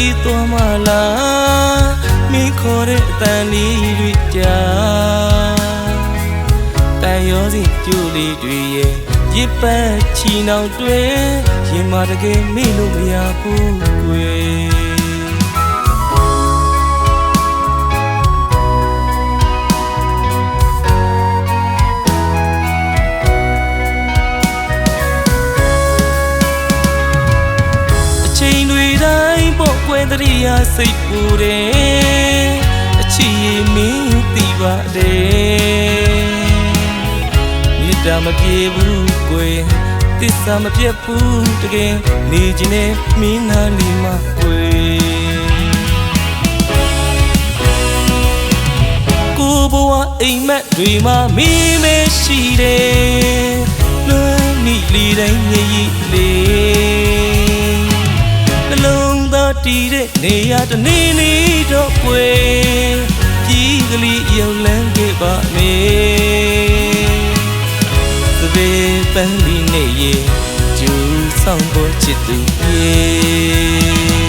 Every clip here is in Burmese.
ဤသွားမလားမိခေါ်တဲ့အတန်လေးတွေကြာတန်ရောစီကျိုးလေးတွေရဲ့ရစ်ပတ်ချီနှောင်တွင်ရင်မတကယ်မေ့လို့မရဘူးကွယ်ကွယ်တရိယာစိတ်ပူတယ်အချီမင်းသိပါတယ်မြတ်တာမပြေဘူးကွယ်သစ္စာမပြတ်ဘူးတကယ်နေခြင်းနဲ့မင်းနာလီမကွယ်ကိုဘဝအိမ်မက်တွေမှာမင်းမရှိတယ်လွမ်းမိလီတိုင်းမြည်ရည်လေးနှလုံးသားတည်တဲ့နေရာတနေနေတော့ကွယ်ကြီးကလေးရုပ်လန်းခဲ့ပါမယ်သဘေပန်းလီနေရဲ့ကျူဆောင်ဖို့ချစ်သူရဲ့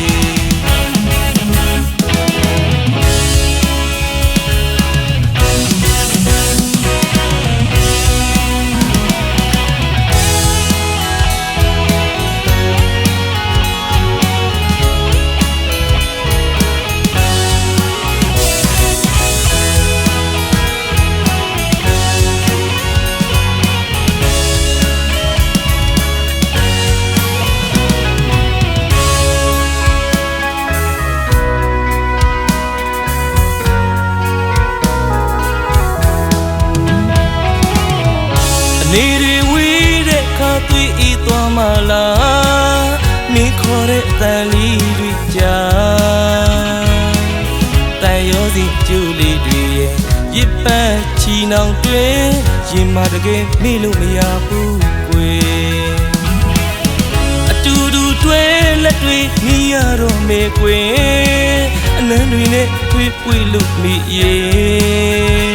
နေရဝေးတဲ့ခါသွေးဤသွားမလားမင်းခေါ်တဲ့အတန်လေးတွေကြာတန်ရောစီကျိုးလေးတွေရဲ့ရစ်ပတ်ချီနှောင်တွင်ရင်မတကယ်မေ့လို့မရဘူးကွယ်အတူတူတွဲလက်တွေမိရတော့မေကွယ်အနမ်းတွေနဲ့ထွေးပွေလို့မိရဲ့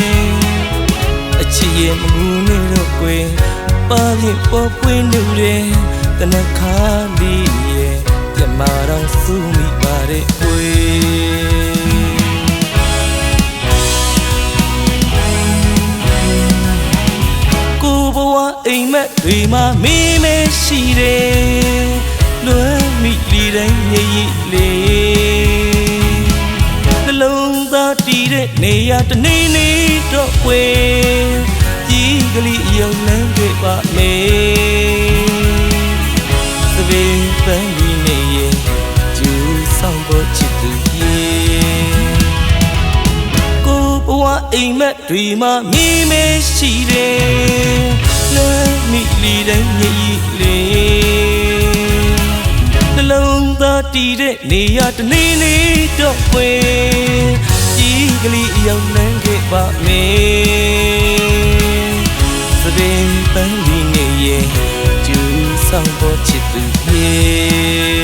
အချစ်ရဲ့မငူနဲ့တော့ကွယ်ပါရင်ပေါ်ပွင့်နေတယ်တနခါလေးရဲ့ပြမတော်စူးမိပါတဲ့ကွယ်ကိုဘဝအိမ်မက်တွေမှာမင်းမရှိတယ်လွမ်းမိလီတိုင်းမြည်ရည်လေးနှလုံးသားတည်တဲ့နေရာတနေနေတော့ကွယ်ကြီးကလေးရုပ်လန်းခဲ့ပါမယ်သဘေပန်းလီနေရဲ့ကျူဆောင်ဖို့ချစ်သူရဲ့ကိုဘဝအိမ်မက်တွေမှာမင်းမရှိတယ်လွမ်းမိလီတိုင်းမြည်ရည်လေးနှလုံးသားတည်တဲ့နေရာတနေနေတော့ကွယ်ကြီးကလေးရုပ်လန်းခဲ့ပါမယ်သဘေပန်းလီနေရဲ့ကျူဆောင်ဖို့ချစ်သူရဲ့